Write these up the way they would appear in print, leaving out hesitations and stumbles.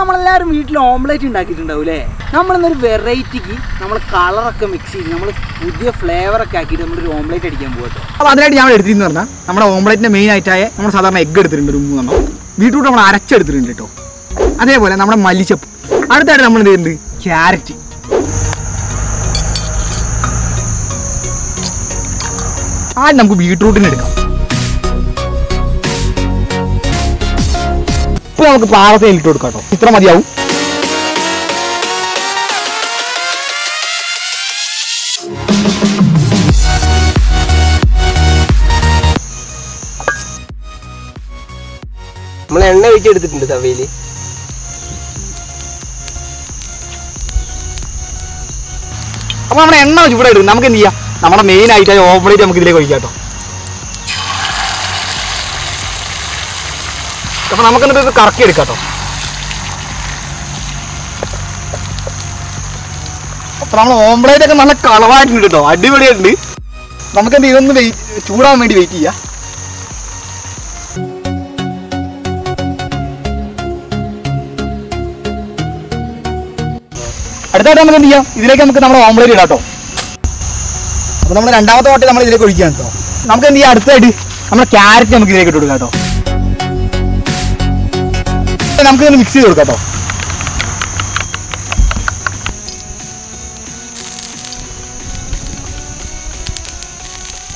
നമ്മളെല്ലാവരും വീട്ടിൽ ഓംലെറ്റ് ഉണ്ടാക്കിയിട്ടുണ്ടാവൂലേ. നമ്മളിന്നൊരു വെറൈറ്റിക്ക് നമ്മൾ കളറൊക്കെ മിക്സ് ചെയ്ത് നമ്മൾ പുതിയ ഫ്ലേവറൊക്കെ ആക്കിയിട്ട് നമ്മളൊരു ഓംലെറ്റ് അടിക്കാൻ പോകട്ടോ. അപ്പോൾ അതിനായിട്ട് ഞാൻ എടുത്തിരുന്നു പറഞ്ഞാൽ നമ്മുടെ ഓംലെറ്റിൻ്റെ മെയിൻ ആയിട്ടായ നമ്മൾ സാധാരണ എഗ്ഗ് എടുത്തിട്ടുണ്ട് ഒരു 3 എണ്ണം. ബീട്രൂട്ട് നമ്മൾ അരച്ചെടുത്തിട്ടുണ്ട് കേട്ടോ. അതേപോലെ നമ്മുടെ മല്ലിച്ചപ്പ്. അടുത്തായിട്ട് നമ്മൾ എന്ത് ചെയ്യുന്നുണ്ട്, ക്യാരറ്റ്. ആദ്യം നമുക്ക് ബീട്രൂട്ടിന് എടുക്കാം. ഇപ്പോൾ നമുക്ക് പാകത്തിൽ ഇട്ട് കൊടുക്കാം കേട്ടോ. ഇത്ര മതിയാവും. നമ്മൾ എണ്ണ ഒഴിച്ചെടുത്തിട്ടുണ്ട് തവയില്. അപ്പോൾ നമ്മുടെ എണ്ണ ചൂടായിട്ട് നമുക്ക് എന്ത് ചെയ്യാം, നമ്മുടെ മെയിൻ ആയിട്ടായ ഓംലെറ്റ് നമുക്ക് ഇതിലേക്ക് ഒഴിക്കാം കേട്ടോ. അപ്പോൾ നമുക്ക് എന്നിട്ട് ഇത് കറക്കി എടുക്കാം കേട്ടോ. അപ്പോൾ നമ്മൾ ഓംലെറ്റ് ഒക്കെ നല്ല കളവായിട്ടുണ്ട് കേട്ടോ, അടിപൊളിയായിട്ടുണ്ട്. നമുക്ക് എന്ത് ഇതൊന്ന് ചൂടാൻ വേണ്ടി വെയിറ്റ് ചെയ്യാം. അടുത്തായിട്ട് നമുക്ക് എന്ത് ചെയ്യാം, ഇതിലേക്ക് നമുക്ക് നമ്മുടെ ഓംലെറ്റ് ഇടാം കേട്ടോ. അപ്പോൾ നമ്മൾ രണ്ടാമത്തെ വാട്ടിൽ നമ്മൾ ഇതിലേക്ക് ഒഴിക്കുകയാണ് കേട്ടോ. നമുക്ക് എന്ത് ചെയ്യാം, അടുത്തായിട്ട് നമ്മുടെ ക്യാരറ്റ് നമുക്ക് ഇതിലേക്ക് ഇട്ട് കൊടുക്കാം കേട്ടോ. നമുക്ക് ഇതൊന്ന് മിക്സ് ചെയ്ത് കൊടുക്കാം കേട്ടോ.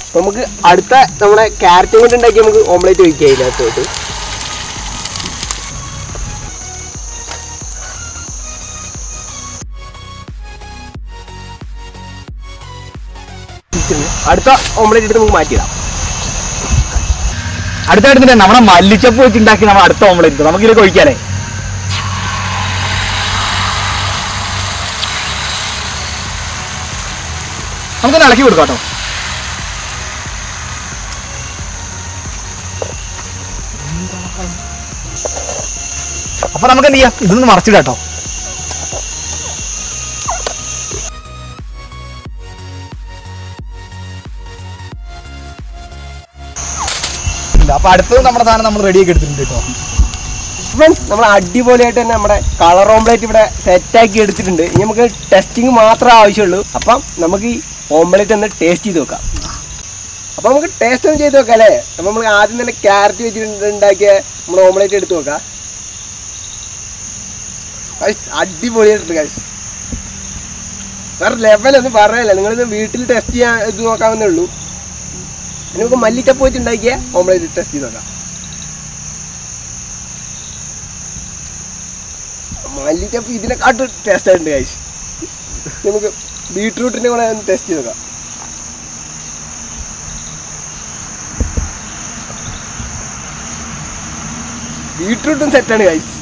അപ്പോൾ നമുക്ക് അടുത്ത നമ്മുടെ ക്യാരറ്റും കൊണ്ട് ഉണ്ടാക്കി നമുക്ക് ഓംലെറ്റ് ഒഴിക്കാം ഇതിനകത്തോട്ട്. അടുത്ത ഓംലെറ്റ് എടുത്ത് നമുക്ക് മാറ്റിയിടാം. അടുത്തായിട്ട് നമ്മുടെ മല്ലിച്ചപ്പ് വെച്ച് ഉണ്ടാക്കി നമ്മൾ അടുത്ത ഓംലെറ്റ് നമുക്ക് ഇതിലേക്ക് ഒഴിക്കാനേ. നമുക്കൊന്ന് ഇളക്കി കൊടുക്കാം കേട്ടോ. അപ്പൊ നമുക്ക് എന്ത് ചെയ്യാം, ഇതൊന്ന് മറച്ചിടാം കേട്ടോ. അപ്പൊ അടുത്തത് നമ്മുടെ സാധനം നമ്മൾ റെഡിയാക്കി എടുത്തിട്ടുണ്ട് കേട്ടോ. ഫ്രണ്ട്സ്, നമ്മൾ അടിപൊളിയായിട്ട് തന്നെ നമ്മുടെ കളർ ഓംലെറ്റ് ഇവിടെ സെറ്റാക്കി എടുത്തിട്ടുണ്ട്. ഇനി നമുക്ക് ടെസ്റ്റിങ് മാത്രമേ ആവശ്യമുള്ളൂ. അപ്പം നമുക്ക് ഈ ഓംലെറ്റ് ഒന്ന് ടേസ്റ്റ് ചെയ്ത് നോക്കാം. അപ്പം നമുക്ക് ടേസ്റ്റ് ഒന്ന് ചെയ്ത് നോക്കാം അല്ലേ. അപ്പം നമ്മൾ ആദ്യം തന്നെ ക്യാരറ്റ് വെച്ചിട്ട് ഉണ്ടാക്കിയ നമ്മുടെ ഓംലെറ്റ് എടുത്ത് നോക്കാം. അടിപൊളിയായിട്ടുണ്ട് ഗൈസ്, വേറെ ലെവലൊന്നും പറയല്ല. നിങ്ങളിത് വീട്ടിൽ ടെസ്റ്റ് ചെയ്യാൻ ഇത് നോക്കാവുന്നേ ഉള്ളൂ. ഇനി നമുക്ക് മല്ലിച്ചപ്പ് വെച്ച് ഉണ്ടാക്കിയ ഓംലെറ്റ് ടെസ്റ്റ് ചെയ്ത് നോക്കാം. മല്ലിച്ചപ്പ് ഇതിനെക്കാട്ടും ടേസ്റ്റ് ആയിട്ടുണ്ട് ഗൈസ്. നമുക്ക് ബീട്രൂട്ടിനെ കൂടെ ഒന്ന് ടെസ്റ്റ് ചെയ്ത് നോക്കാം. ബീട്രൂട്ടും സെറ്റാണ് ഗൈസ്.